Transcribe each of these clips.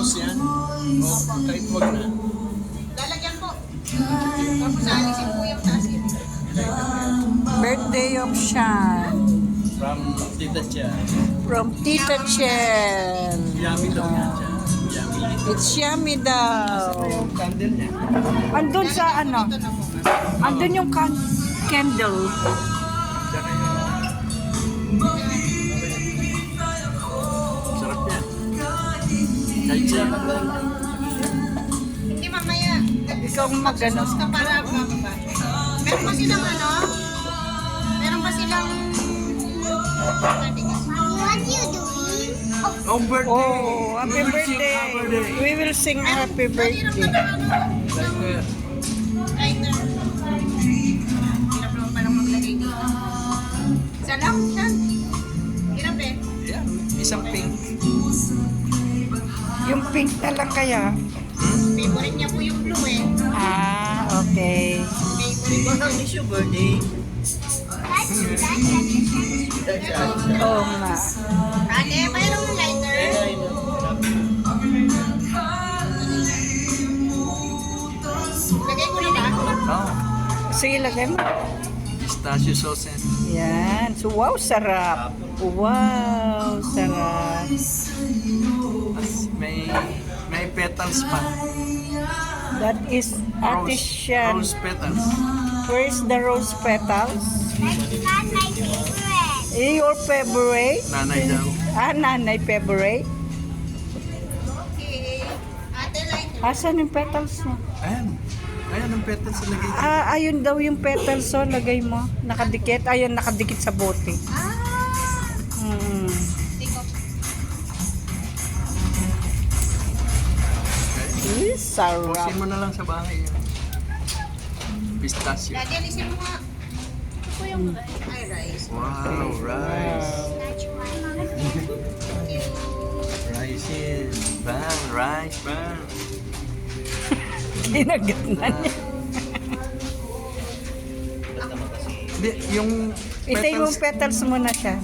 sauce yan? O kahit wag na. Lalagyan po. Tapos alisin po yung asin. Birthday of Sean. From Tita Chia. From Tita Chen. Yummy daw yan siya. Yummy. It's yummy daw. Yung candle niya. Andun sa ano? Ito na po. Andun yung candle. Tsaka yung... Sarap yan. Kahit siya lang. Hindi mamaya. Ikaw magano. Sauce ka para bababa. Meron pa silang ano? Meron pa silang... What you doing? Oh, birthday! Oh, happy We will sing birthday. happy birthday. We will sing happy Hirap birthday. na ano? Like, Lighter. Hirap naman palang maglagay dito. Isa lang, yan. Hirap eh. yeah, isang pink. Yung pink na lang kaya. Favorite niya po yung blue eh. Ah, okay. Favorite Bakit is your birthday? Oo nga. Ate, mayroong lighter. Lagay ko na ba? Oh, Sige, lagay mo. pistachio sauce yan. Yan. So, wow, sarap. Wow, sarap. May petals pa. That is artisan. Rose petals. Where's the rose petals? That's not my favorite. Your favorite? Nanay daw. Ah, nanay favorite? Okay. Ate, lighter. Asan yung petals niya? Ayan. Ayan ang petals sa lagay. Ah, ayun daw yung petals. So, lagay mo. Nakadikit. Ayun, nakadikit sa bote. Ah! Hmm. Take off. Sarap. Pusin mo na lang sa bahay yan. Pistachio. Daddy, alisin mo nga. Ito po yung ay, rice. Wow, rice. Rice in. Bang, rice, bang. Ginagat na niya. Hindi, yung Itay mo petals. petals muna siya.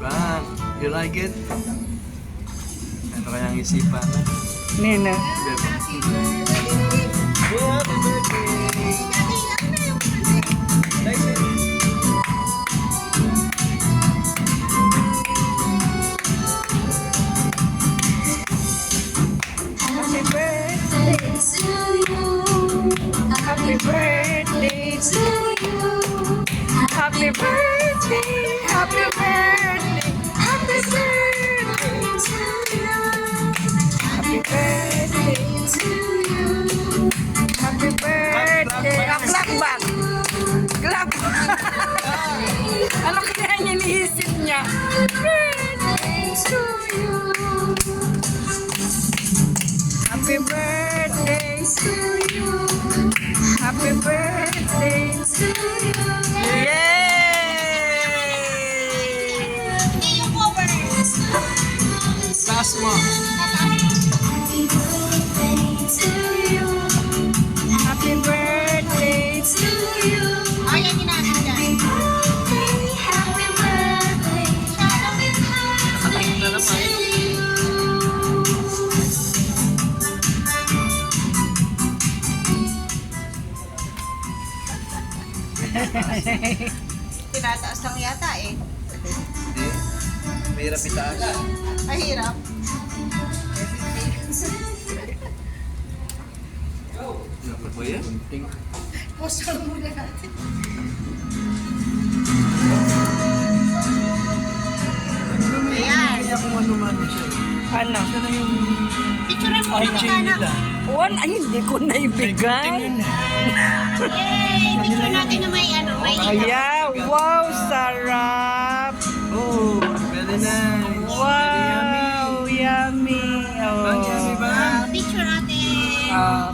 Bang. You like it? Ano kayang isipan? Nina. Happy birthday. Happy birthday! Daddy, ano na yung birthday? Nice it. Happy birthday to you. Happy birthday to you. Happy birthday. Happy birthday. Happy birthday to you. Happy birthday to you. Happy birthday. Ah, clap back. Clap. Ano kaya niya iniisip niya? Birthday to you. Happy birthday to you. Happy birthday to you. Yay! Hindi yung cover. Taas mo. Happy birthday to you. Oh, yan yung natin dyan. Happy birthday. Nakatingin na naman. Tinataas lang yata eh. Hindi. Mahirap itaas. Ay, hirap. Ano ba yan? Poster muna natin. Ayan. Kaya kung ano man siya. Ano? Siya na yung Picturean mo na kitchen magkana. nila. One, ay hindi ko naibigay. Tingin. Yay! Picture natin na may ano, may Ayan, wow, sarap. Oh, very nice. Wow, yummy. Ang yummy ba? Picture natin. Ah,